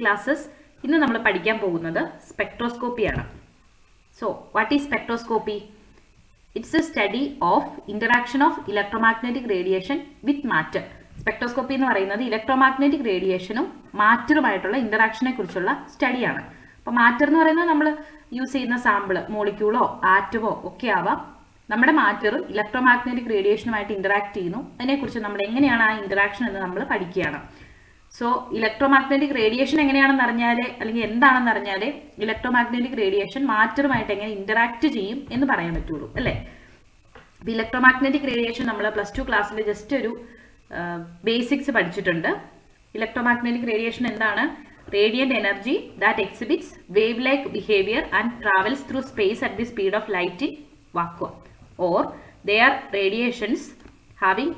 Classes. ഇന്ന് നമ്മൾ പഠിക്കാൻ പോകുന്നത് സ്പെക്ട്രോസ്കോപ്പിയാണ്. So what is spectroscopy? It's a study of interaction of electromagnetic radiation with matter. Spectroscopy എന്ന് പറയുന്നത് ഇലക്ട്രോമാഗ്നറ്റിക് റേഡിയേഷനും മാറ്ററുമായിട്ടുള്ള ഇന്ററാക്ഷനെ കുറിച്ചുള്ള സ്റ്റഡിയാണ്. അപ്പോൾ മാറ്റർ എന്ന് പറയുന്നത് നമ്മൾ യൂസ് ചെയ്യുന്ന സാമ്പിള്, മോളിക്യൂളോ ആറ്റമോ ഒക്കെ ആവാം. നമ്മുടെ മാറ്ററും ഇലക്ട്രോമാഗ്നറ്റിക് റേഡിയേഷനുമായിട്ട് ഇന്ററാക്ട് ചെയ്യുന്നു. അതിനെക്കുറിച്ച് നമ്മൾ എങ്ങനെയാണ് ആ ഇന്ററാക്ഷൻ എന്ന് നമ്മൾ പഠിക്കുകയാണ്. സോ ഇലക്ട്രോമാഗ്നറ്റിക് റേഡിയേഷൻ എങ്ങനെയാണെന്ന് അറിഞ്ഞാൽ, അല്ലെങ്കിൽ എന്താണെന്ന് അറിഞ്ഞാൽ ഇലക്ട്രോമാഗ്നറ്റിക് റേഡിയേഷൻ മാറ്ററുമായിട്ട് എങ്ങനെ ഇന്ററാക്ട് ചെയ്യും എന്ന് പറയാൻ പറ്റുള്ളൂ, അല്ലേ? ഇലക്ട്രോമാഗ്നറ്റിക് റേഡിയേഷൻ നമ്മൾ +2 ക്ലാസ്സിൽ ജസ്റ്റ് ഒരു ബേസിക്സ് പഠിച്ചിട്ടുണ്ട്. ഇലക്ട്രോമാഗ്നറ്റിക് റേഡിയേഷൻ എന്താണ്? Radiant energy that exhibits wave like behaviour and travels through space at the speed of light in vacuum, or they are radiations having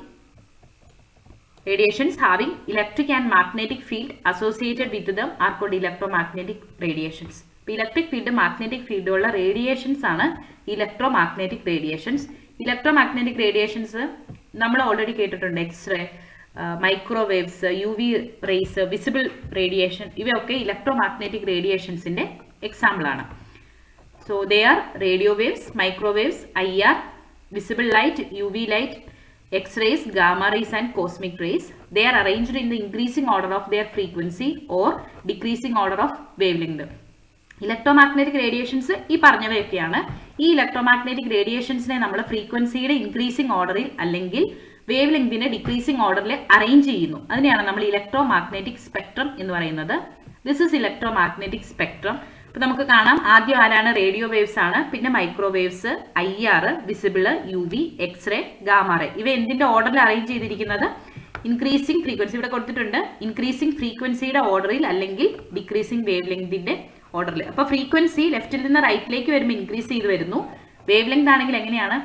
electric and magnetic field associated with them are called electromagnetic radiations. Electric field magnetic field ഉള്ള radiations ആണ് electromagnetic radiations. Electromagnetic radiations നമ്മൾ already കേട്ടിട്ടുണ്ട്. X-ray, microwaves, UV rays, visible radiation, ഇവയൊക്കെ electromagnetic റേഡിയേഷൻസിന്റെ example ആണ്. So they are radio waves, microwaves, IR, visible light, UV light, X-rays, gamma rays and cosmic rays. They are arranged in the increasing order of their frequency or decreasing order of wavelength. Electromagnetic radiations ഈ പറഞ്ഞവയൊക്കെയാണ്. ഈ electromagnetic റേഡിയേഷൻസിനെ നമ്മൾ ഫ്രീക്വൻസിയുടെ increasing ഓർഡറിൽ അല്ലെങ്കിൽ wave ലെങ്തിന്റെ decreasing ഓർഡറിൽ arrange ചെയ്യുന്നു. അതിനെയാണ് നമ്മൾ ഇലക്ട്രോമാഗ്നറ്റിക് സ്പെക്ട്രം എന്ന് പറയുന്നത്. This is electromagnetic spectrum. അപ്പൊ നമുക്ക് കാണാം, ആദ്യം ആരാണ്? റേഡിയോ വേവ്സ് ആണ്, പിന്നെ microwaves, IR, visible, UV, x-ray, gamma ray. ഇവ എന്തിന്റെ ഓർഡറിൽ അറേഞ്ച് ചെയ്തിരിക്കുന്നത്? ഇൻക്രീസിംഗ് ഫ്രീക്വൻസി ഇവിടെ കൊടുത്തിട്ടുണ്ട്. ഇൻക്രീസിംഗ് ഫ്രീക്വൻസിയുടെ ഓർഡറിൽ അല്ലെങ്കിൽ ഡിക്രീസിംഗ് വേവ് ലെങ്തിന്റെ ഓർഡറിൽ. അപ്പൊ ഫ്രീക്വൻസി ലെഫ്റ്റിൽ നിന്ന് റൈറ്റിലേക്ക് വരുമ്പോൾ ഇൻക്രീസ് ചെയ്ത് വരുന്നു. വേവ് ലെങ്ത് ആണെങ്കിൽ എങ്ങനെയാണ്?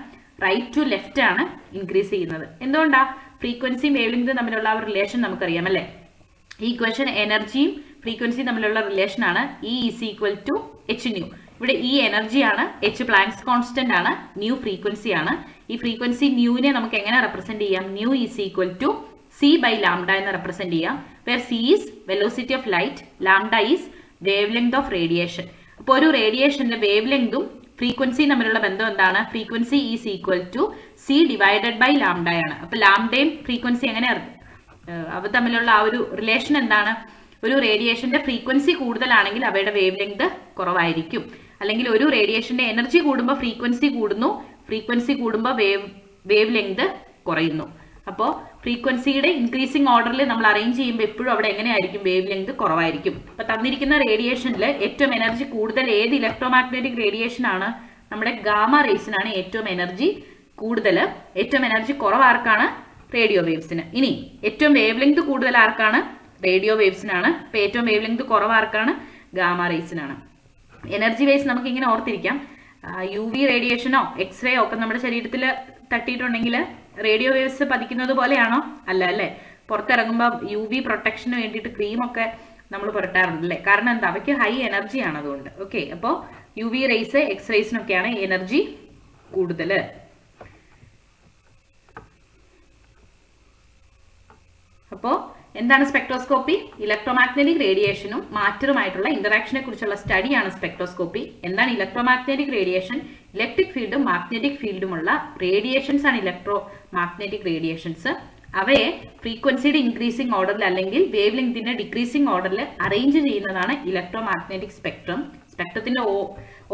റൈറ്റ് ടു ലെഫ്റ്റ് ആണ് ഇൻക്രീസ് ചെയ്യുന്നത്. എന്തുകൊണ്ടാ? ഫ്രീക്വൻസിയും വേവ് ലെങ്തും തമ്മിലുള്ള ആ റിലേഷൻ നമുക്കറിയാം, അല്ലേ? ഈ ഇക്വേഷൻ എനർജിയും ഫ്രീക്വൻസിയും തമ്മിലുള്ള റിലേഷൻ ആണ് E = hν. ഇവിടെ E എനർജിയാണ്, H പ്ലാങ്ക്സ് കോൺസ്റ്റന്റ് ആണ്, ന്യൂ ഫ്രീക്വൻസി ആണ്. ഈ ഫ്രീക്വൻസി ന്യൂവിനെ നമുക്ക് എങ്ങനെ റെപ്രസെന്റ് ചെയ്യാം? ന്യൂ = c/λ എന്ന് റെപ്രസെന്റ് ചെയ്യാം. Where c is velocity of light, λ is wavelength of radiation. അപ്പോൾ ഒരു റേഡിയേഷന്റെ വേവ് ലെങ്തും ഫ്രീക്വൻസിയും തമ്മിലുള്ള ബന്ധം എന്താണ്? ഫ്രീക്വൻസി = c/λ ആണ്. അപ്പൊ ലാംഡയും ഫ്രീക്വൻസി എങ്ങനെയാണ്? അവ തമ്മിലുള്ള ആ ഒരു റിലേഷൻ എന്താണ്? ഒരു റേഡിയേഷന്റെ ഫ്രീക്വൻസി കൂടുതലാണെങ്കിൽ അവയുടെ വേവ് ലെങ്ത് കുറവായിരിക്കും. അല്ലെങ്കിൽ ഒരു റേഡിയേഷന്റെ എനർജി കൂടുമ്പോൾ ഫ്രീക്വൻസി കൂടുന്നു, ഫ്രീക്വൻസി കൂടുമ്പോൾ വേവ് ലെങ്ത് കുറയുന്നു. അപ്പോൾ ഫ്രീക്വൻസിയുടെ ഇൻക്രീസിംഗ് ഓർഡറിൽ നമ്മൾ അറേഞ്ച് ചെയ്യുമ്പോൾ എപ്പോഴും അവിടെ എങ്ങനെയായിരിക്കും? വേവ് ലെങ്ത് കുറവായിരിക്കും. അപ്പൊ തന്നിരിക്കുന്ന റേഡിയേഷനിൽ ഏറ്റവും എനർജി കൂടുതൽ ഏത് ഇലക്ട്രോമാഗ്നറ്റിക് റേഡിയേഷൻ ആണ്? നമ്മുടെ ഗാമ റേസിനാണ് ഏറ്റവും എനർജി കൂടുതൽ. ഏറ്റവും എനർജി കുറവ് ആർക്കാണ്? റേഡിയോ വേവ്സിന്. ഇനി ഏറ്റവും വേവ് ലെങ്ത് കൂടുതൽ ആർക്കാണ്? റേഡിയോ വേവ്സിനാണ്. ഇപ്പൊ ഏറ്റവും വേവ് ലെങ്ത് കുറവ് ആർക്കാണ്? ഗാമ റേസിനാണ്. എനർജി വൈസ് നമുക്ക് ഇങ്ങനെ ഓർത്തിരിക്കാം. UV റേഡിയേഷനോ എക്സ്റേയോ ഒക്കെ നമ്മുടെ ശരീരത്തിൽ തട്ടിയിട്ടുണ്ടെങ്കിൽ റേഡിയോ വേവ്സ് പതിക്കുന്നത് പോലെയാണോ? അല്ല, അല്ലേ? പുറത്തിറങ്ങുമ്പോൾ UV പ്രൊട്ടക്ഷന് വേണ്ടിയിട്ട് ക്രീമൊക്കെ നമ്മൾ പുരട്ടാറുണ്ട്, അല്ലേ? കാരണം എന്താ? അവയ്ക്ക് ഹൈ എനർജിയാണ്, അതുകൊണ്ട്. ഓക്കെ, അപ്പോൾ UV റേസ്, എക്സ് റേസിനൊക്കെയാണ് എനർജി കൂടുതൽ. അപ്പോൾ എന്താണ് സ്പെക്ട്രോസ്കോപ്പി? ഇലക്ട്രോമാഗ്നറ്റിക് റേഡിയേഷനും മാറ്ററുമായിട്ടുള്ള ഇന്ററാക്ഷനെ കുറിച്ചുള്ള സ്റ്റഡിയാണ് സ്പെക്ട്രോസ്കോപ്പി. എന്താണ് ഇലക്ട്രോമാഗ്നറ്റിക് റേഡിയേഷൻ? ഇലക്ട്രിക് ഫീൽഡും മാഗ്നറ്റിക് ഫീൽഡുമുള്ള റേഡിയേഷൻസ് ആണ് ഇലക്ട്രോമാഗ്നറ്റിക് റേഡിയേഷൻസ്. അവയെ ഫ്രീക്വൻസിയുടെ ഇൻക്രീസിംഗ് ഓർഡറിൽ അല്ലെങ്കിൽ വേവ് ലെങ്തിന്റെ ഡിക്രീസിംഗ് ഓർഡറിൽ അറേഞ്ച് ചെയ്യുന്നതാണ് ഇലക്ട്രോമാഗ്നറ്റിക് സ്പെക്ട്രം. സ്പെക്ട്രത്തിന്റെ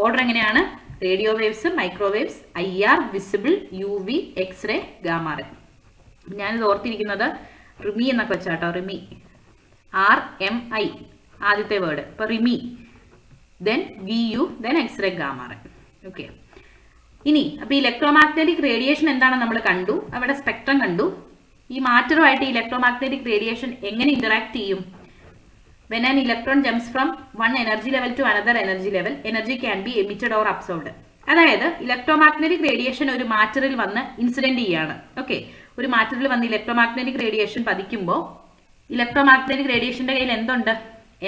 ഓർഡർ എങ്ങനെയാണ്? Radio waves, microwaves, IR, visible, UV, x-ray, gamma ray. ഞാനിത് ഓർത്തിരിക്കുന്നത് റിമി എന്നൊക്കെ വെച്ചാട്ടോ. റിമി, RMI ആദ്യത്തെ വേർഡ്. ഇപ്പൊ Rimi, then VU, then x-ray, gamma ray. Okay, ഇനി അപ്പൊ ഇലക്ട്രോമാഗ്നറ്റിക് റേഡിയേഷൻ എന്താണ് നമ്മൾ കണ്ടു, അവിടെ സ്പെക്ട്രം കണ്ടു. ഈ മാറ്ററുമായിട്ട് ഇലക്ട്രോമാഗ്നറ്റിക് റേഡിയേഷൻ എങ്ങനെ ഇന്ററാക്ട് ചെയ്യും? When an electron jumps from one energy level to another energy level, energy can be emitted or absorbed. അതായത് ഇലക്ട്രോമാഗ്നറ്റിക് റേഡിയേഷൻ ഒരു മാറ്ററിൽ വന്ന് ഇൻസിഡന്റ് ചെയ്യാണ്. ഓക്കെ, ഒരു മാറ്ററിൽ വന്ന് ഇലക്ട്രോമാഗ്നറ്റിക് റേഡിയേഷൻ പതിക്കുമ്പോൾ ഇലക്ട്രോമാഗ്നറ്റിക് റേഡിയേഷന്റെ കയ്യിൽ എന്തുണ്ട്?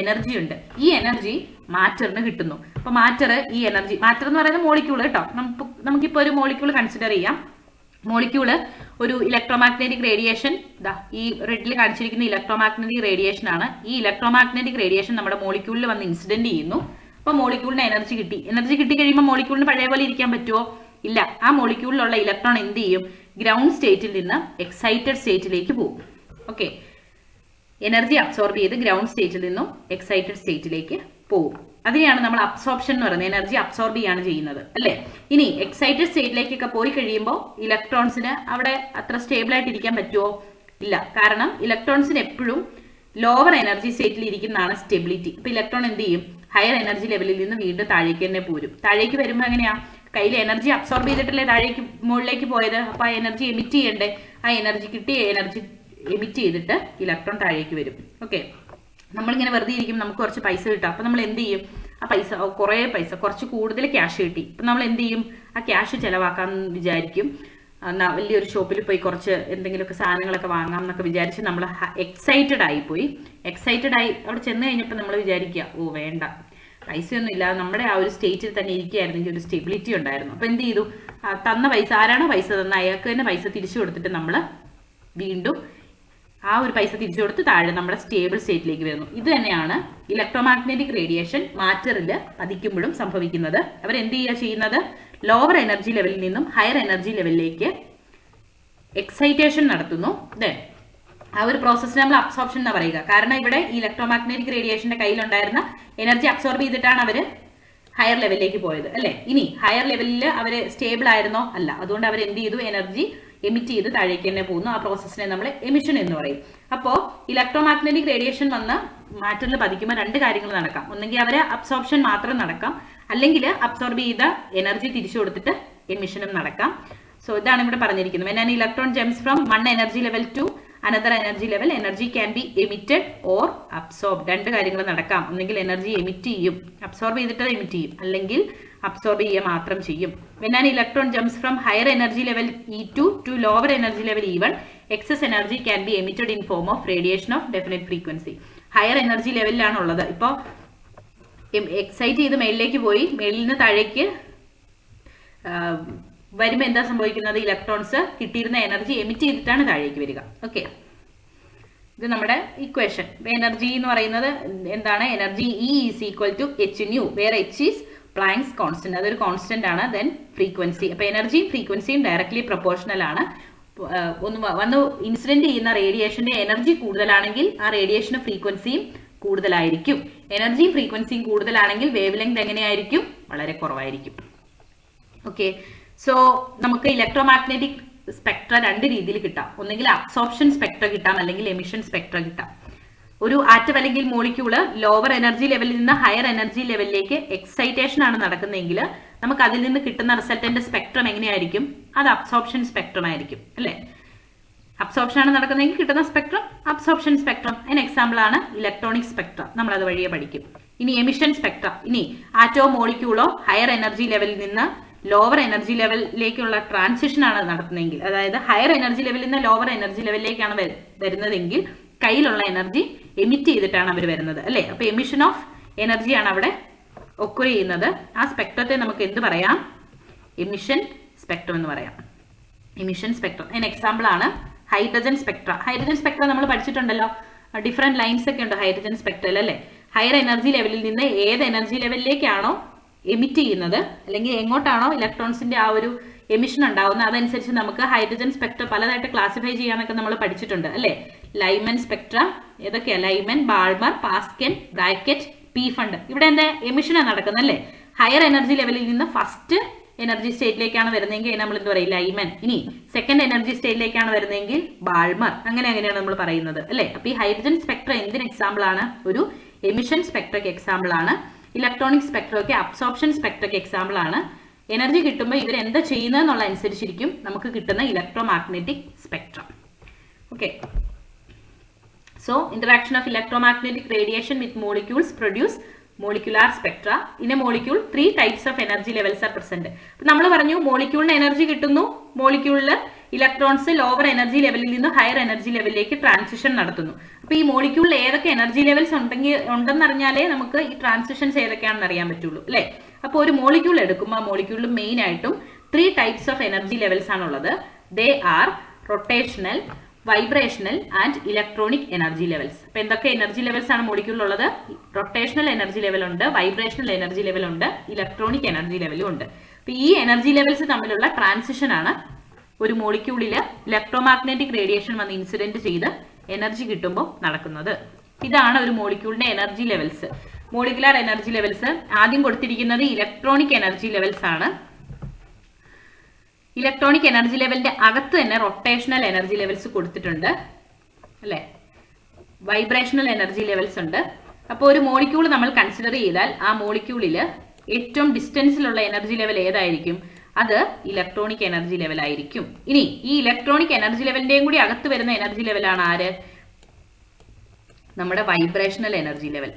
എനർജി ഉണ്ട്. ഈ എനർജി മാറ്ററിന് കിട്ടുന്നു. അപ്പൊ മാറ്റർ ഈ എനർജി, മാറ്റർ എന്ന് പറയുന്നത് മോളിക്യൂൾ കേട്ടോ. നമുക്കിപ്പോ ഒരു മോളിക്യൂൾ കൺസിഡർ ചെയ്യാം. മോളിക്യൂള് ഒരു ഇലക്ട്രോമാഗ്നറ്റിക് റേഡിയേഷൻ ഈ റെഡിൽ കാണിച്ചിരിക്കുന്ന ഇലക്ട്രോമാഗ്നറ്റിക് റേഡിയേഷൻ ആണ്. ഈ ഇലക്ട്രോമാഗ്നറ്റിക് റേഡിയേഷൻ നമ്മുടെ മോളിക്യൂളിൽ വന്ന് ഇൻസിഡന്റ് ചെയ്യുന്നു. അപ്പൊ മോളിക്യൂളിന് എനർജി കിട്ടി കഴിയുമ്പോൾ മോളിക്യൂളിന് പഴയ പോലെ ഇരിക്കാൻ പറ്റുമോ? ഇല്ല. ആ മോളിക്യൂളിലുള്ള ഇലക്ട്രോൺ എന്ത് ചെയ്യും? ഗ്രൗണ്ട് സ്റ്റേറ്റിൽ നിന്ന് എക്സൈറ്റഡ് സ്റ്റേറ്റിലേക്ക് പോകും. ഓക്കെ, എനർജി അബ്സോർബ് ചെയ്ത് ഗ്രൗണ്ട് സ്റ്റേറ്റിൽ നിന്നും എക്സൈറ്റഡ് സ്റ്റേറ്റിലേക്ക് പോകും. അതിനെയാണ് നമ്മൾ അബ്സോർപ്ഷൻ എന്ന് പറയുന്നത്. എനർജി അബ്സോർബ് ചെയ്യാണ് ചെയ്യുന്നത് അല്ലേ. ഇനി എക്സൈറ്റഡ് സ്റ്റേറ്റിലേക്കൊക്കെ പോയി കഴിയുമ്പോൾ ഇലക്ട്രോൺസിന് അവിടെ അത്ര സ്റ്റേബിൾ ആയിട്ട് ഇരിക്കാൻ പറ്റുമോ? ഇല്ല. കാരണം ഇലക്ട്രോൺസിന് എപ്പോഴും ലോവർ എനർജി സ്റ്റേറ്റിൽ ഇരിക്കുന്നതാണ് സ്റ്റെബിലിറ്റി. അപ്പൊ ഇലക്ട്രോൺ എന്ത് ചെയ്യും? ഹയർ എനർജി ലെവലിൽ നിന്ന് വീണ്ടും താഴേക്ക് തന്നെ പോരും. താഴേക്ക് വരുമ്പോൾ എങ്ങനെയാ? കയ്യിൽ എനർജി അബ്സോർബ് ചെയ്തിട്ടല്ലേ താഴേക്ക് മുകളിലേക്ക് പോയത്. അപ്പൊ ആ എനർജി എമിറ്റ് ചെയ്യണ്ടേ? ആ എനർജി കിട്ടിയ എനർജി എമിറ്റ് ചെയ്തിട്ട് ഇലക്ട്രോൺ താഴേക്ക് വരും. ഓക്കെ, നമ്മളിങ്ങനെ വെറുതെ ഇരിക്കും, നമുക്ക് കുറച്ച് പൈസ കിട്ടും. അപ്പൊ നമ്മൾ എന്ത് ചെയ്യും? ആ പൈസ കുറച്ച് കൂടുതൽ ക്യാഷ് കിട്ടി. അപ്പൊ നമ്മൾ എന്ത് ചെയ്യും? ആ ക്യാഷ് ചെലവാക്കാൻ വിചാരിക്കും. വലിയൊരു ഷോപ്പിൽ പോയി കുറച്ച് എന്തെങ്കിലുമൊക്കെ സാധനങ്ങളൊക്കെ വാങ്ങാം എന്നൊക്കെ വിചാരിച്ച് നമ്മൾ എക്സൈറ്റഡ് ആയിപ്പോയി. എക്സൈറ്റഡ് ആയി അവിടെ ചെന്ന് കഴിഞ്ഞപ്പോൾ നമ്മൾ വിചാരിക്കുക, ഓ വേണ്ട, പൈസയൊന്നും ഇല്ല, നമ്മുടെ ആ ഒരു സ്റ്റേറ്റിൽ തന്നെ ഇരിക്കുകയായിരുന്നെങ്കിൽ ഒരു സ്റ്റെബിലിറ്റി ഉണ്ടായിരുന്നു. അപ്പൊ എന്ത് ചെയ്തു? തന്ന പൈസ, ആരാണോ പൈസ തന്ന അയാൾക്ക് തന്നെ പൈസ തിരിച്ചു കൊടുത്തിട്ട് നമ്മൾ വീണ്ടും ആ ഒരു പൈസ തിരിച്ചു കൊടുത്ത് താഴെ നമ്മുടെ സ്റ്റേബിൾ സ്റ്റേറ്റിലേക്ക് വരുന്നു. ഇത് തന്നെയാണ് ഇലക്ട്രോമാഗ്നറ്റിക് റേഡിയേഷൻ മാറ്ററിൽ പതിക്കുമ്പോഴും സംഭവിക്കുന്നത്. അവരെന്ത് ചെയ്യുന്നത്? ലോവർ എനർജി ലെവലിൽ നിന്നും ഹയർ എനർജി ലെവലിലേക്ക് എക്സൈറ്റേഷൻ നടത്തുന്നു. ആ ഒരു പ്രോസസ്സിന് നമ്മൾ അബ്സോർപ്ഷൻ എന്ന് പറയുക. കാരണം ഇവിടെ ഇലക്ട്രോമാഗ്നറ്റിക് റേഡിയേഷന്റെ കയ്യിലുണ്ടായിരുന്ന എനർജി അബ്സോർബ് ചെയ്തിട്ടാണ് അവർ ഹയർ ലെവലിലേക്ക് പോയത് അല്ലെ. ഇനി ഹയർ ലെവലിൽ അവർ സ്റ്റേബിൾ ആയിരുന്നോ? അല്ല. അതുകൊണ്ട് അവർ എന്ത് ചെയ്തു? എനർജി എമിറ്റ് ചെയ്ത് താഴേക്ക് തന്നെ പോകുന്നു. ആ പ്രോസസ്സിനെ നമ്മൾ എമിഷൻ എന്ന് പറയും. അപ്പോൾ ഇലക്ട്രോമാഗ്നറ്റിക് റേഡിയേഷൻ വന്ന് മാറ്ററിൽ പതിക്കുമ്പോൾ രണ്ട് കാര്യങ്ങൾ നടക്കാം. ഒന്നെങ്കിൽ അവരെ അബ്സോർപ്ഷൻ മാത്രം നടക്കാം, അല്ലെങ്കിൽ അബ്സോർബ് ചെയ്ത എനർജി തിരിച്ചു കൊടുത്തിട്ട് എമിഷനും നടക്കാം. സോ ഇതാണ് ഇവിടെ പറഞ്ഞിരിക്കുന്നത്. when an electron jumps from one energy level to another energy level, energy can be emitted or absorbed. രണ്ട് കാര്യങ്ങൾ നടക്കാം. ഒന്നെങ്കിൽ എനർജി എമിറ്റ് ചെയ്യും, അബ്സോർബ് ചെയ്തിട്ട് എമിറ്റ് ചെയ്യും, അല്ലെങ്കിൽ അബ്സോർബ് ചെയ്യുക മാത്രം ചെയ്യും. when an electron jumps from higher energy level E2 to lower energy level E1, excess energy can be emitted in form of radiation of definite frequency. Higher energy ലെവലിലാണ് ഉള്ളത്. ഇപ്പോൾ excite ചെയ്ത് മേളിലേക്ക് പോയി, മേളിൽ നിന്ന് താഴേക്ക് വരുമ്പോൾ എന്താ സംഭവിക്കുന്നത്? ഇലക്ട്രോൺസ് കിട്ടിയിരുന്ന എനർജി എമിറ്റ് ചെയ്തിട്ടാണ് താഴേക്ക് വരിക. ഓക്കെ, ഇത് നമ്മുടെ ഇക്വേഷൻ. എനർജി എന്ന് പറയുന്നത് എന്താണ്? Energy E is equal to h/nu, where h is Planck's constant. അതൊരു കോൺസ്റ്റന്റ് ആണ്. Then frequency. അപ്പൊ എനർജിയും ഫ്രീക്വൻസിയും ഡയറക്ട്ലി പ്രൊപ്പോർഷണൽ ആണ്. വന്ന് ഇൻസിഡന്റ് ചെയ്യുന്ന റേഡിയേഷന്റെ എനർജി കൂടുതലാണെങ്കിൽ ആ റേഡിയേഷന്റെ ഫ്രീക്വൻസിയും കൂടുതലായിരിക്കും. എനർജിയും ഫ്രീക്വൻസിയും കൂടുതലാണെങ്കിൽ വേവ് ലെങ്ത് എങ്ങനെയായിരിക്കും? വളരെ കുറവായിരിക്കും. ഓക്കെ, സോ നമുക്ക് ഇലക്ട്രോമാഗ്നറ്റിക് സ്പെക്ട്ര രണ്ട് രീതിയിൽ കിട്ടാം. ഒന്നെങ്കിൽ അബ്സോർപ്ഷൻ സ്പെക്ട്ര കിട്ടാം, അല്ലെങ്കിൽ എമിഷൻ സ്പെക്ട്ര കിട്ടാം. ഒരു ആറ്റം അല്ലെങ്കിൽ മോളിക്യൂള് ലോവർ എനർജി ലെവലിൽ നിന്ന് ഹയർ എനർജി ലെവലിലേക്ക് എക്സൈറ്റേഷൻ ആണ് നടക്കുന്നതെങ്കിൽ നമുക്ക് അതിൽ നിന്ന് കിട്ടുന്ന റിസൾട്ടന്റ് സ്പെക്ട്രം എങ്ങനെയായിരിക്കും? അത് അബ്സോർപ്ഷൻ സ്പെക്ട്രം ആയിരിക്കും അല്ലെ. അബ്സോർപ്ഷൻ ആണ് നടക്കുന്നതെങ്കിൽ കിട്ടുന്ന സ്പെക്ട്രം അബ്സോർപ്ഷൻ സ്പെക്ട്രം. അതിന് എക്സാമ്പിൾ ആണ് ഇലക്ട്രോണിക് സ്പെക്ട്ര. നമ്മൾ അത് വഴിയെ പഠിക്കും. ഇനി എമിഷൻ സ്പെക്ട്ര. ഇനി ആറ്റോ മോളിക്യൂളോ ഹയർ എനർജി ലെവലിൽ നിന്ന് ലോവർ എനർജി ലെവലിലേക്കുള്ള ട്രാൻസിഷൻ ആണ് നടത്തുന്നതെങ്കിൽ, അതായത് ഹയർ എനർജി ലെവലിൽ നിന്ന് ലോവർ എനർജി ലെവലിലേക്കാണ് വരുന്നതെങ്കിൽ കയ്യിലുള്ള എനർജി എമിറ്റ് ചെയ്തിട്ടാണ് അവർ വരുന്നത് അല്ലെ. അപ്പൊ എമിഷൻ ഓഫ് എനർജിയാണ് അവിടെ ഒക്കുർ ചെയ്യുന്നത്. ആ സ്പെക്ട്രത്തെ നമുക്ക് എന്ത് പറയാം? എമിഷൻ സ്പെക്ട്രം എന്ന് പറയാം. Emission spectrum. അതിന് എക്സാമ്പിൾ ആണ് ഹൈഡ്രജൻ സ്പെക്ട്ര. ഹൈഡ്രജൻ സ്പെക്ട്ര നമ്മൾ പഠിച്ചിട്ടുണ്ടല്ലോ. ഡിഫറെന്റ് ലൈൻസ് ഒക്കെ ഉണ്ട് ഹൈഡ്രജൻ സ്പെക്ട്രയിൽ അല്ലെ. ഹയർ എനർജി ലെവലിൽ നിന്ന് ഏത് എനർജി ലെവലിലേക്കാണോ എമിറ്റ് ചെയ്യുന്നത്, അല്ലെങ്കിൽ എങ്ങോട്ടാണോ ഇലക്ട്രോൺസിന്റെ ആ ഒരു എമിഷൻ ഉണ്ടാവുന്നത്, അതനുസരിച്ച് നമുക്ക് ഹൈഡ്രജൻ സ്പെക്ട്ര പലതായിട്ട് ക്ലാസിഫൈ ചെയ്യാനൊക്കെ നമ്മൾ പഠിച്ചിട്ടുണ്ട് അല്ലെ. ലൈമൻ സ്പെക്ട്ര ഏതൊക്കെയാ? Lyman, Balmer, Paschen, Brackett, Pfund. ഇവിടെ എന്താ? എമിഷനാണ് നടക്കുന്നത് അല്ലെ. ഹയർ എനർജി ലെവലിൽ നിന്ന് ഫസ്റ്റ് എനർജി സ്റ്റേറ്റിലേക്കാണ് വരുന്നതെങ്കിൽ നമ്മൾ എന്ത് പറയും? ലൈമൻ. ഇനി സെക്കൻഡ് എനർജി സ്റ്റേറ്റിലേക്കാണ് വരുന്നതെങ്കിൽ ബാൾമർ. അങ്ങനെയാണ് നമ്മൾ പറയുന്നത് അല്ലെ. അപ്പൊ ഈ ഹൈഡ്രജൻ സ്പെക്ട്ര എന്തിന് എക്സാമ്പിൾ ആണ്? ഒരു എമിഷൻ സ്പെക്ട്രയ്ക്ക് എക്സാമ്പിൾ ആണ്. ഇലക്ട്രോണിക് സ്പെക്ട്രയ്ക്ക് അബ്സോർപ്ഷൻ സ്പെക്ട്രയ്ക്ക് എക്സാമ്പിൾ ആണ്. എനർജി കിട്ടുമ്പോൾ ഇവർ എന്താ ചെയ്യുന്നത് എന്നുള്ള അനുസരിച്ചിരിക്കും നമുക്ക് കിട്ടുന്ന electromagnetic spectrum. Okay, so interaction of electromagnetic radiation with molecules produce molecular spectra. In a molecule, 3 types of energy levels are present. അപ്പോൾ നമ്മൾ പറഞ്ഞു മോളിക്യൂളിന് എനർജി കിട്ടുന്നു, മോളിക്യൂളിൽ ഇലക്ട്രോൺസ് ലോവർ എനർജി ലെവലിൽ നിന്ന് ഹയർ എനർജി ലെവലിലേക്ക് ട്രാൻസിഷൻ നടത്തുന്നു. അപ്പോൾ ഈ മോളിക്യൂളിൽ ഏതൊക്കെ എനർജി ലെവൽസ് ഉണ്ടെന്നറിഞ്ഞാലേ നമുക്ക് ഈ ട്രാൻസിഷൻസ് ഏതൊക്കെയാണെന്ന് അറിയാൻ പറ്റുള്ളൂ അല്ലേ. അപ്പോൾ ഒരു മോളിക്യൂൾ എടുക്കുമ്പോൾ ആ മോളിക്യൂളിൽ മെയിൻ ആയിട്ടും 3 types of energy levels ആണുള്ളത്. They are rotational, vibrational and electronic energy levels. അപ്പൊ എന്തൊക്കെ എനർജി ലെവൽസ് ആണ് മോളിക്യൂളിലുള്ളത്? റൊട്ടേഷണൽ എനർജി ലെവൽ ഉണ്ട്, വൈബ്രേഷണൽ എനർജി ലെവൽ ഉണ്ട്, ഇലക്ട്രോണിക് എനർജി ലെവലും ഉണ്ട്. അപ്പൊ ഈ എനർജി ലെവൽസ് തമ്മിലുള്ള ട്രാൻസിഷൻ ആണ് ഒരു മോളിക്യൂളില് ഇലക്ട്രോമാഗ്നറ്റിക് റേഡിയേഷൻ വന്ന് ഇൻസിഡന്റ് ചെയ്ത് എനർജി കിട്ടുമ്പോൾ നടക്കുന്നത്. ഇതാണ് ഒരു മോളിക്യൂളിന്റെ energy levels. Molecular energy levels ആദ്യം കൊടുത്തിരിക്കുന്നത് ഇലക്ട്രോണിക് എനർജി ലെവൽസ് ആണ്. ഇലക്ട്രോണിക് എനർജി ലെവലിന്റെ അകത്ത് തന്നെ റൊട്ടേഷണൽ എനർജി ലെവൽസ് കൊടുത്തിട്ടുണ്ട് അല്ലെ, വൈബ്രേഷണൽ എനർജി ലെവൽസ് ഉണ്ട്. അപ്പോൾ ഒരു മോളിക്യൂൾ നമ്മൾ കൺസിഡർ ചെയ്താൽ ആ മോളിക്യൂളിൽ ഏറ്റവും ഡിസ്റ്റൻസിലുള്ള എനർജി ലെവൽ ഏതായിരിക്കും? അത് ഇലക്ട്രോണിക് എനർജി ലെവൽ ആയിരിക്കും. ഇനി ഈ ഇലക്ട്രോണിക് എനർജി ലെവലിന്റെയും കൂടി അകത്ത് വരുന്ന എനർജി ലെവലാണ് ആര്? നമ്മുടെ vibrational energy level.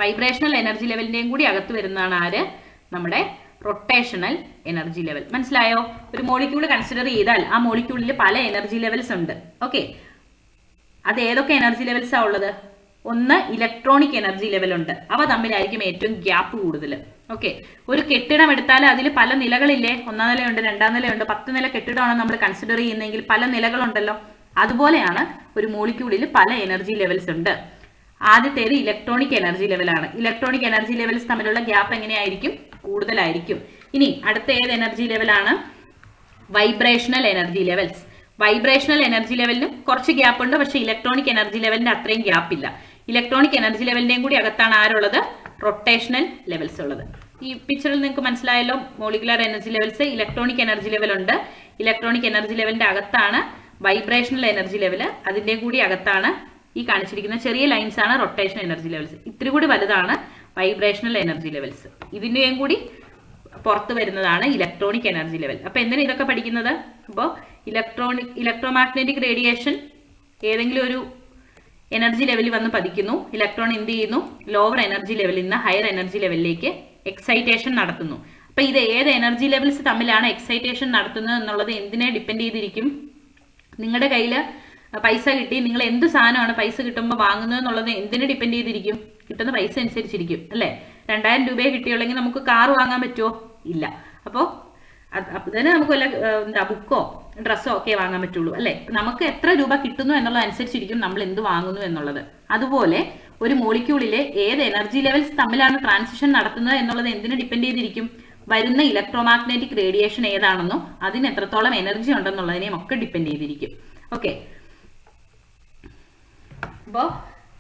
Vibrational energy ലെവലിന്റെയും കൂടി അകത്ത് വരുന്നതാണ് ആര്? നമ്മുടെ റൊട്ടേഷണൽ എനർജി ലെവൽ. മനസ്സിലായോ? ഒരു മോളിക്യൂൾ കൺസിഡർ ചെയ്താൽ ആ മോളിക്യൂളിൽ പല എനർജി ലെവൽസ് ഉണ്ട്. ഓക്കെ, അത് ഏതൊക്കെ എനർജി ലെവൽസാ ഉള്ളത്? ഒന്ന് ഇലക്ട്രോണിക് എനർജി ലെവൽ ഉണ്ട്. അവ തമ്മിലായിരിക്കും ഏറ്റവും ഗ്യാപ്പ് കൂടുതൽ. ഓക്കെ, ഒരു കെട്ടിടം എടുത്താൽ അതിൽ പല നിലകളില്ലേ? 1ാം നിലയുണ്ട്, 2ാം നിലയുണ്ട്, 10 നില കെട്ടിടമാണ് നമ്മൾ കൺസിഡർ ചെയ്യുന്നതെങ്കിൽ പല നിലകളുണ്ടല്ലോ. അതുപോലെയാണ് ഒരു മോളിക്യൂളിൽ പല എനർജി ലെവൽസ് ഉണ്ട്. ആദ്യത്തേത് ഇലക്ട്രോണിക് എനർജി ലെവലാണ്. ഇലക്ട്രോണിക് എനർജി ലെവൽസ് തമ്മിലുള്ള ഗ്യാപ്പ് എങ്ങനെയായിരിക്കും? കൂടുതലായിരിക്കും. ഇനി അടുത്ത ഏത് എനർജി ലെവലാണ്? Vibrational energy levels. Vibrational energy ലെവലിനും കുറച്ച് ഗ്യാപ്പ് ഉണ്ട്, പക്ഷെ ഇലക്ട്രോണിക് എനർജി ലെവലിന്റെ അത്രയും ഗ്യാപ്പ് ഇല്ല. ഇലക്ട്രോണിക് എനർജി ലെവലിന്റെയും കൂടി അകത്താണ് ആരുള്ളത്? റൊട്ടേഷണൽ ലെവൽസ് ഉള്ളത്. ഈ പിക്ചറിൽ നിങ്ങൾക്ക് മനസ്സിലായല്ലോ molecular energy levels. Electronic energy level ഉണ്ട്. ഇലക്ട്രോണിക് എനർജി ലെവലിന്റെ അകത്താണ് വൈബ്രേഷണൽ എനർജി ലെവൽ. അതിന്റെ കൂടി അകത്താണ് ഈ കാണിച്ചിരിക്കുന്ന ചെറിയ ലൈൻസ് ആണ് റൊട്ടേഷണൽ എനർജി ലെവൽസ്. ഇത്തിരി കൂടി വലുതാണ് വൈബ്രേഷണൽ എനർജി ലെവൽസ്. ഇതിന്റെയും കൂടി പുറത്തു വരുന്നതാണ് ഇലക്ട്രോണിക് എനർജി ലെവൽ. അപ്പൊ എന്തിനാ ഇതൊക്കെ പഠിക്കുന്നത്? അപ്പോൾ ഇലക്ട്രോമാഗ്നറ്റിക് റേഡിയേഷൻ ഏതെങ്കിലും ഒരു എനർജി ലെവലിൽ വന്ന് പതിക്കുന്നു. ഇലക്ട്രോൺ എന്ത് ചെയ്യുന്നു? ലോവർ എനർജി ലെവലിൽ നിന്ന് ഹയർ എനർജി ലെവലിലേക്ക് എക്സൈറ്റേഷൻ നടത്തുന്നു. അപ്പൊ ഇത് ഏത് എനർജി ലെവൽസ് തമ്മിലാണ് എക്സൈറ്റേഷൻ നടത്തുന്നത് എന്നുള്ളത് എന്തിനെ ഡിപ്പെൻഡ് ചെയ്തിരിക്കും? നിങ്ങളുടെ കയ്യിൽ പൈസ കിട്ടി, നിങ്ങൾ എന്ത് സാധനമാണ് പൈസ കിട്ടുമ്പോൾ വാങ്ങുന്നത് എന്നുള്ളത് എന്തിനെ ഡിപ്പെൻഡ് ചെയ്തിരിക്കും? കിട്ടുന്ന പൈസ അനുസരിച്ചിരിക്കും അല്ലെ. 2000 രൂപയെ കിട്ടിയുള്ളെങ്കിൽ നമുക്ക് കാർ വാങ്ങാൻ പറ്റുമോ? ഇല്ല. അപ്പോൾ തന്നെ നമുക്ക് വല്ല ബുക്കോ ഡ്രസ്സോ ഒക്കെ വാങ്ങാൻ പറ്റുള്ളൂ അല്ലെ. നമുക്ക് എത്ര രൂപ കിട്ടുന്നു എന്നുള്ളത് അനുസരിച്ചിരിക്കും നമ്മൾ എന്ത് വാങ്ങുന്നു എന്നുള്ളത്. അതുപോലെ ഒരു മോളിക്യൂളിലെ ഏത് എനർജി ലെവൽസ് തമ്മിലാണ് ട്രാൻസിഷൻ നടത്തുന്നത് എന്നുള്ളത് എന്തിനെ ഡിപ്പെൻഡ് ചെയ്തിരിക്കും? വരുന്ന ഇലക്ട്രോമാഗ്നറ്റിക് റേഡിയേഷൻ ഏതാണെന്നോ അതിന് എത്രത്തോളം എനർജി ഉണ്ടെന്നുള്ളതിനെയും ഒക്കെ ഡിപ്പെൻഡ് ചെയ്തിരിക്കും. ഓക്കെ, അപ്പോൾ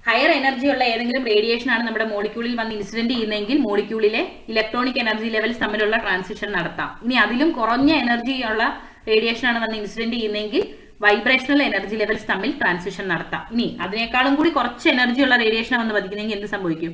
ഹയർ എനർജി ഉള്ള ഏതെങ്കിലും റേഡിയേഷൻ ആണ് നമ്മുടെ മോളിക്യൂളിൽ വന്ന് ഇൻസിഡന്റ് ചെയ്യുന്നതെങ്കിൽ മോളിക്യൂളിലെ ഇലക്ട്രോണിക് എനർജി ലെവൽസ് തമ്മിലുള്ള ട്രാൻസിഷൻ നടത്താം. ഇനി അതിലും കുറഞ്ഞ എനർജി ഉള്ള റേഡിയേഷൻ ആണ് വന്ന് ഇൻസിഡന്റ് ചെയ്യുന്നതെങ്കിൽ വൈബ്രേഷണൽ എനർജി ലെവൽസ് തമ്മിൽ ട്രാൻസിഷൻ നടത്താം. ഇനി അതിനേക്കാളും കൂടി കുറച്ച് എനർജി ഉള്ള റേഡിയേഷൻ വന്ന് പതിക്കുന്നെങ്കിൽ എന്ത് സംഭവിക്കും?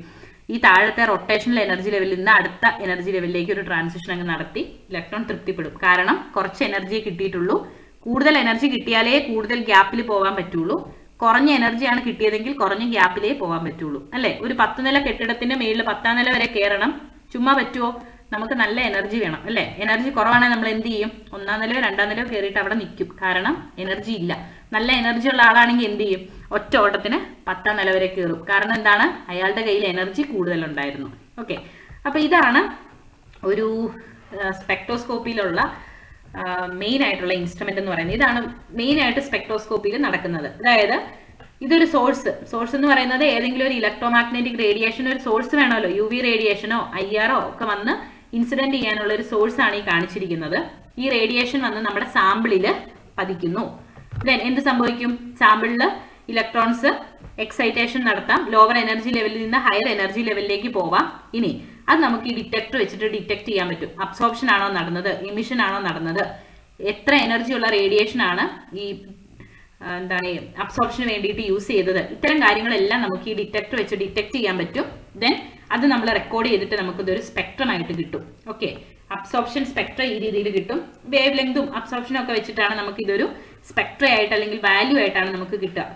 ഈ താഴത്തെ റൊട്ടേഷണൽ എനർജി ലെവലിൽ നിന്ന് അടുത്ത എനർജി ലെവലിലേക്ക് ഒരു ട്രാൻസിഷൻ അങ്ങ് നടത്തി ഇലക്ട്രോൺ തൃപ്തിപ്പെടും. കാരണം കുറച്ച് എനർജിയെ കിട്ടിയിട്ടുള്ളൂ. കൂടുതൽ എനർജി കിട്ടിയാലേ കൂടുതൽ ഗ്യാപ്പിൽ പോകാൻ പറ്റുള്ളൂ. കുറഞ്ഞ എനർജിയാണ് കിട്ടിയതെങ്കിൽ കുറഞ്ഞ ഗ്യാപ്പിലേ പോകാൻ പറ്റുള്ളൂ അല്ലെ. ഒരു 10 നില കെട്ടിടത്തിന്റെ മേളിൽ 10ാം നില വരെ കയറണം, ചുമ്മാ പറ്റുമോ? നമുക്ക് നല്ല എനർജി വേണം അല്ലെ. എനർജി കുറവാണെങ്കിൽ നമ്മൾ എന്ത് ചെയ്യും? 1ാം നിലയോ 2ാം നിലയോ കയറിയിട്ട് അവിടെ നിൽക്കും. കാരണം എനർജി ഇല്ല. നല്ല എനർജി ഉള്ള ആളാണെങ്കിൽ എന്ത് ചെയ്യും? ഒറ്റ ഓട്ടത്തിന് 10ാം നില വരെ കയറും. കാരണം എന്താണ്? അയാളുടെ കയ്യിൽ എനർജി കൂടുതലുണ്ടായിരുന്നു. ഓക്കെ, അപ്പൊ ഇതാണ് ഒരു സ്പെക്ട്രോസ്കോപ്പിയിലുള്ള മെയിൻ ആയിട്ടുള്ള ഇൻസ്ട്രുമെന്റ് എന്ന് പറയുന്നത്. ഇതാണ് മെയിൻ ആയിട്ട് സ്പെക്ട്രോസ്കോപ്പിയിൽ നടക്കുന്നത്. അതായത് ഇതൊരു സോഴ്സ് എന്ന് പറയുന്നത് ഏതെങ്കിലും ഒരു ഇലക്ട്രോമാഗ്നറ്റിക് റേഡിയേഷൻ ഒരു സോഴ്സ് വേണമല്ലോ. UV റേഡിയേഷനോ IR ഒക്കെ വന്ന് ഇൻസിഡന്റ് ചെയ്യാനുള്ള ഒരു സോഴ്സ് ആണ് ഈ കാണിച്ചിരിക്കുന്നത്. ഈ റേഡിയേഷൻ വന്ന് നമ്മുടെ സാമ്പിളിൽ പതിക്കുന്നു. ദെൻ എന്ത് സംഭവിക്കും? സാമ്പിളിൽ ഇലക്ട്രോൺസ് എക്സൈറ്റേഷൻ നടത്താം. ലോവർ എനർജി ലെവലിൽ നിന്ന് ഹയർ എനർജി ലെവലിലേക്ക് പോവാം. ഇനി അത് നമുക്ക് ഈ ഡിറ്റക്ടർ വെച്ചിട്ട് ഡിറ്റക്ട് ചെയ്യാൻ പറ്റും. അബ്സോർപ്ഷൻ ആണോ നടന്നത്, എമിഷൻ ആണോ നടന്നത്, എത്ര എനർജി ഉള്ള റേഡിയേഷൻ ആണ് ഈ എന്താണ് അബ്സോർപ്ഷന് വേണ്ടിയിട്ട് യൂസ് ചെയ്തത്, ഇത്തരം കാര്യങ്ങളെല്ലാം നമുക്ക് ഈ ഡിറ്റക്ടർ വെച്ച് ഡിറ്റക്ട് ചെയ്യാൻ പറ്റും. ദെൻ അത് നമ്മൾ റെക്കോർഡ് ചെയ്തിട്ട് നമുക്കിതൊരു സ്പെക്ട്രം ആയിട്ട് കിട്ടും. ഓക്കെ, അബ്സോർപ്ഷൻ സ്പെക്ട്ര ഈ രീതിയിൽ കിട്ടും. വേവ് ലെങ്തും അബ്സോർപ്ഷനും ഒക്കെ വെച്ചിട്ടാണ് നമുക്ക് ഇതൊരു സ്പെക്ട്ര ആയിട്ട് അല്ലെങ്കിൽ വാല്യൂ ആയിട്ടാണ് നമുക്ക് കിട്ടുക.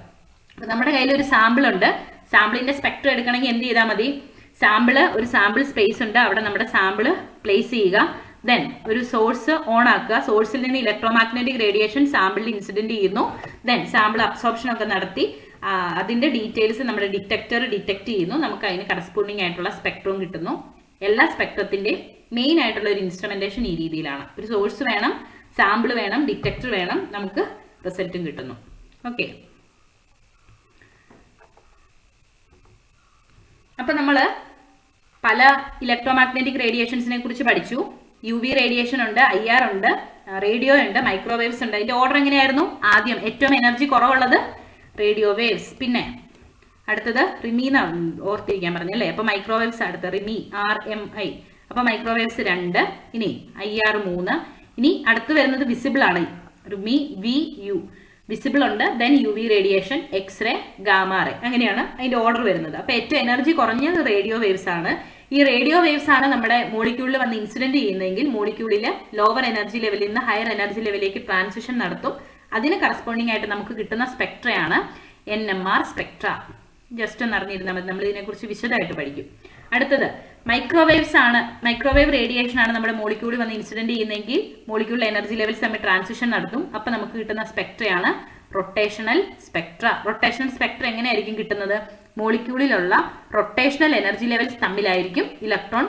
അപ്പൊ നമ്മുടെ കയ്യിൽ ഒരു സാമ്പിൾ ഉണ്ട്. സാമ്പിളിന്റെ സ്പെക്ട്ര എടുക്കണമെങ്കിൽ എന്ത് ചെയ്താൽ മതി? ഒരു സാമ്പിൾ സ്പേസ് ഉണ്ട്, അവിടെ നമ്മുടെ സാമ്പിള് പ്ലേസ് ചെയ്യുക. ദെൻ ഒരു സോഴ്സ് ഓൺ ആക്കുക. സോഴ്സിൽ നിന്ന് ഇലക്ട്രോമാഗ്നറ്റിക് റേഡിയേഷൻ സാമ്പിളിൽ ഇൻസിഡന്റ് ചെയ്യുന്നു. ദെൻ സാമ്പിൾ അബ്സോർപ്ഷൻ ഒക്കെ നടത്തി അതിന്റെ ഡീറ്റെയിൽസ് നമ്മുടെ ഡിറ്റക്ടർ ഡിറ്റക്ട് ചെയ്യുന്നു. നമുക്ക് അതിന് കറസ്പോണ്ടിങ് ആയിട്ടുള്ള സ്പെക്ട്രവും കിട്ടുന്നു. എല്ലാ സ്പെക്ട്രത്തിന്റെ മെയിൻ ആയിട്ടുള്ള ഒരു ഇൻസ്ട്രുമെന്റേഷൻ ഈ രീതിയിലാണ്. ഒരു സോഴ്സ് വേണം, സാമ്പിൾ വേണം, ഡിറ്റക്ടർ വേണം, നമുക്ക് റിസൾട്ടും കിട്ടുന്നു. ഓക്കെ, അപ്പൊ നമ്മൾ പല ഇലക്ട്രോമാഗ്നറ്റിക് റേഡിയേഷൻസിനെ കുറിച്ച് പഠിച്ചു. UV റേഡിയേഷൻ ഉണ്ട്, IR ഉണ്ട്, റേഡിയോ ഉണ്ട്, മൈക്രോവേവ്സ് ഉണ്ട്. അതിന്റെ ഓർഡർ എങ്ങനെയായിരുന്നു? ആദ്യം ഏറ്റവും എനർജി കുറവുള്ളത് റേഡിയോ വേവ്സ്, പിന്നെ അടുത്തത് റിമി ഓർത്തിരിക്കാൻ പറഞ്ഞല്ലേ. അപ്പൊ മൈക്രോവേവ്സ് അടുത്ത് റിമി RMI. അപ്പൊ മൈക്രോവേവ്സ് 2, ഇനി IR 3. ഇനി അടുത്ത് വരുന്നത് വിസിബിൾ ആണ്. റിമി VU വിസിബിൾ ഉണ്ട്, then UV radiation, x-ray, gamma ray, അങ്ങനെയാണ് അതിന്റെ ഓർഡർ വരുന്നത്. അപ്പൊ ഏറ്റവും എനർജി കുറഞ്ഞത് റേഡിയോ വേവ്സ് ആണ്. ഈ റേഡിയോ വേവ്സ് ആണ് നമ്മുടെ മോളിക്യൂളിൽ വന്ന് ഇൻസിഡന്റ് ചെയ്യുന്നതെങ്കിൽ മോളിക്യൂളിൽ ലോവർ എനർജി ലെവലിൽ നിന്ന് ഹയർ എനർജി ലെവലിലേക്ക് ട്രാൻസിഷൻ നടത്തും. അതിന് കറസ്പോണ്ടിങ് ആയിട്ട് നമുക്ക് കിട്ടുന്ന സ്പെക്ട്രയാണ് NMR സ്പെക്ട്ര. ജസ്റ്റ് ഒന്ന് അറിഞ്ഞിരുന്നാൽ മതി, നമ്മൾ ഇതിനെക്കുറിച്ച് വിശദമായിട്ട് പഠിക്കും. അടുത്തത് മൈക്രോവേവ്സ് ആണ്. മൈക്രോവേവ് റേഡിയേഷൻ ആണ് നമ്മുടെ മോളിക്യൂളിൽ വന്ന് ഇൻസിഡന്റ് ചെയ്യുന്നതെങ്കിൽ മോളിക്യൂളിലെ എനർജി ലെവൽസ് തമ്മിൽ ട്രാൻസിഷൻ നടത്തും. അപ്പൊ നമുക്ക് കിട്ടുന്ന സ്പെക്ട്രയാണ് റൊട്ടേഷണൽ സ്പെക്ട്ര. റൊട്ടേഷണൽ സ്പെക്ട്ര എങ്ങനെയായിരിക്കും കിട്ടുന്നത്? മോളിക്യൂളിലുള്ള റൊട്ടേഷണൽ എനർജി ലെവൽസ് തമ്മിലായിരിക്കും ഇലക്ട്രോൺ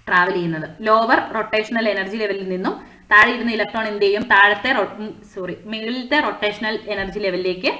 ട്രാവൽ ചെയ്യുന്നത്. ലോവർ റൊട്ടേഷണൽ എനർജി ലെവലിൽ നിന്നും താഴെ ഇരുന്ന ഇലക്ട്രോൺ എന്ത് ചെയ്യും? മുകളിലത്തെ റൊട്ടേഷണൽ എനർജി ലെവലിലേക്ക്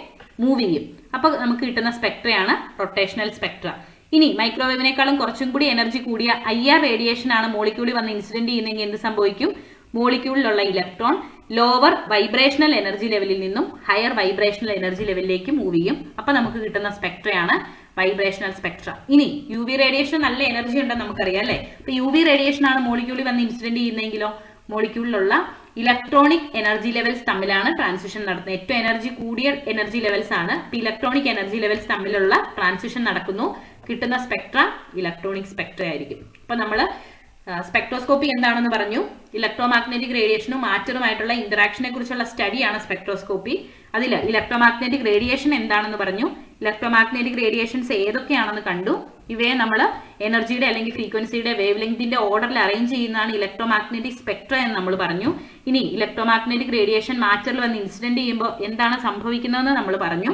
മൂവ് ചെയ്യും. അപ്പൊ നമുക്ക് കിട്ടുന്ന സ്പെക്ട്രയാണ് റൊട്ടേഷണൽ സ്പെക്ട്ര. ഇനി മൈക്രോവേവിനേക്കാളും കുറച്ചും കൂടി എനർജി കൂടിയ IR റേഡിയേഷൻ ആണ് മോളിക്യൂളിൽ വന്ന് ഇൻസിഡന്റ് ചെയ്യുന്നെങ്കിൽ എന്ത് സംഭവിക്കും? മോളിക്യൂളിലുള്ള ഇലക്ട്രോൺ ലോവർ വൈബ്രേഷണൽ എനർജി ലെവലിൽ നിന്നും ഹയർ വൈബ്രേഷണൽ എനർജി ലെവലിലേക്ക് മൂവ് ചെയ്യും. അപ്പൊ നമുക്ക് കിട്ടുന്ന സ്പെക്ട്രയാണ് വൈബ്രേഷണൽ സ്പെക്ട്ര. ഇനി UV റേഡിയേഷൻ നല്ല എനർജി ഉണ്ടെന്ന് നമുക്കറിയാം അല്ലെ. അപ്പൊ UV റേഡിയേഷൻ ആണ് മോളിക്യൂളിൽ വന്ന് ഇൻസിഡന്റ് ചെയ്യുന്നെങ്കിലോ മോളിക്യൂളിലുള്ള ഇലക്ട്രോണിക് എനർജി ലെവൽസ് തമ്മിലാണ് ട്രാൻസിഷൻ നടത്തുന്നത്. ഏറ്റവും എനർജി കൂടിയ എനർജി ലെവൽസ് ആണ്. അപ്പൊ ഇലക്ട്രോണിക് എനർജി ലെവൽസ് തമ്മിലുള്ള ട്രാൻസിഷൻ നടക്കുന്നു. കിട്ടുന്ന സ്പെക്ട്ര ഇലക്ട്രോണിക് സ്പെക്ട്ര ആയിരിക്കും. അപ്പൊ നമ്മൾ സ്പെക്ട്രോസ്കോപ്പി എന്താണെന്ന് പറഞ്ഞു. ഇലക്ട്രോമാഗ്നറ്റിക് റേഡിയേഷനും മാറ്ററുമായിട്ടുള്ള ഇന്ററാക്ഷനെ കുറിച്ചുള്ള സ്റ്റഡിയാണ് സ്പെക്ട്രോസ്കോപ്പി. അതിൽ ഇലക്ട്രോമാഗ്നറ്റിക് റേഡിയേഷൻ എന്താണെന്ന് പറഞ്ഞു. ഇലക്ട്രോമാഗ്നറ്റിക് റേഡിയേഷൻസ് ഏതൊക്കെയാണെന്ന് കണ്ടു. ഇവയെ നമ്മൾ എനർജിയുടെ അല്ലെങ്കിൽ ഫ്രീക്വൻസിയുടെ വേവ് ലെങ്തിന്റെ ഓർഡറിൽ അറേഞ്ച് ചെയ്യുന്നതാണ് ഇലക്ട്രോമാഗ്നറ്റിക് സ്പെക്ട്ര എന്ന് നമ്മൾ പറഞ്ഞു. ഇനി ഇലക്ട്രോമാഗ്നറ്റിക് റേഡിയേഷൻ മാറ്ററിൽ വന്ന് ഇൻസിഡന്റ് ചെയ്യുമ്പോൾ എന്താണ് സംഭവിക്കുന്നതെന്ന് നമ്മൾ പറഞ്ഞു.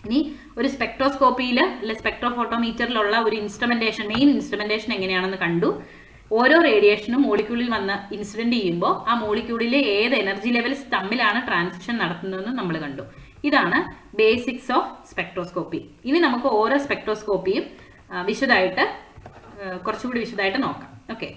ഇനി ഒരു സ്പെക്ട്രോസ്കോപ്പിയിൽ അല്ലെ സ്പെക്ട്രോഫോട്ടോമീറ്ററിലുള്ള ഒരു ഇൻസ്ട്രുമെന്റേഷൻ, മെയിൻ ഇൻസ്ട്രുമെന്റേഷൻ എങ്ങനെയാണെന്ന് കണ്ടു. ഓരോ റേഡിയേഷനും മോളിക്യൂളിൽ വന്ന് ഇൻസിഡന്റ് ചെയ്യുമ്പോൾ ആ മോളിക്യൂളിലെ ഏത് എനർജി ലെവൽസ് തമ്മിലാണ് ട്രാൻസിഷൻ നടത്തുന്നതെന്ന് നമ്മൾ കണ്ടു. ഇതാണ് ബേസിക്സ് ഓഫ് സ്പെക്ട്രോസ്കോപ്പി. ഇനി നമുക്ക് ഓരോ സ്പെക്ട്രോസ്കോപ്പിയും കുറച്ചുകൂടി വിശദമായിട്ട് നോക്കാം. ഓക്കെ.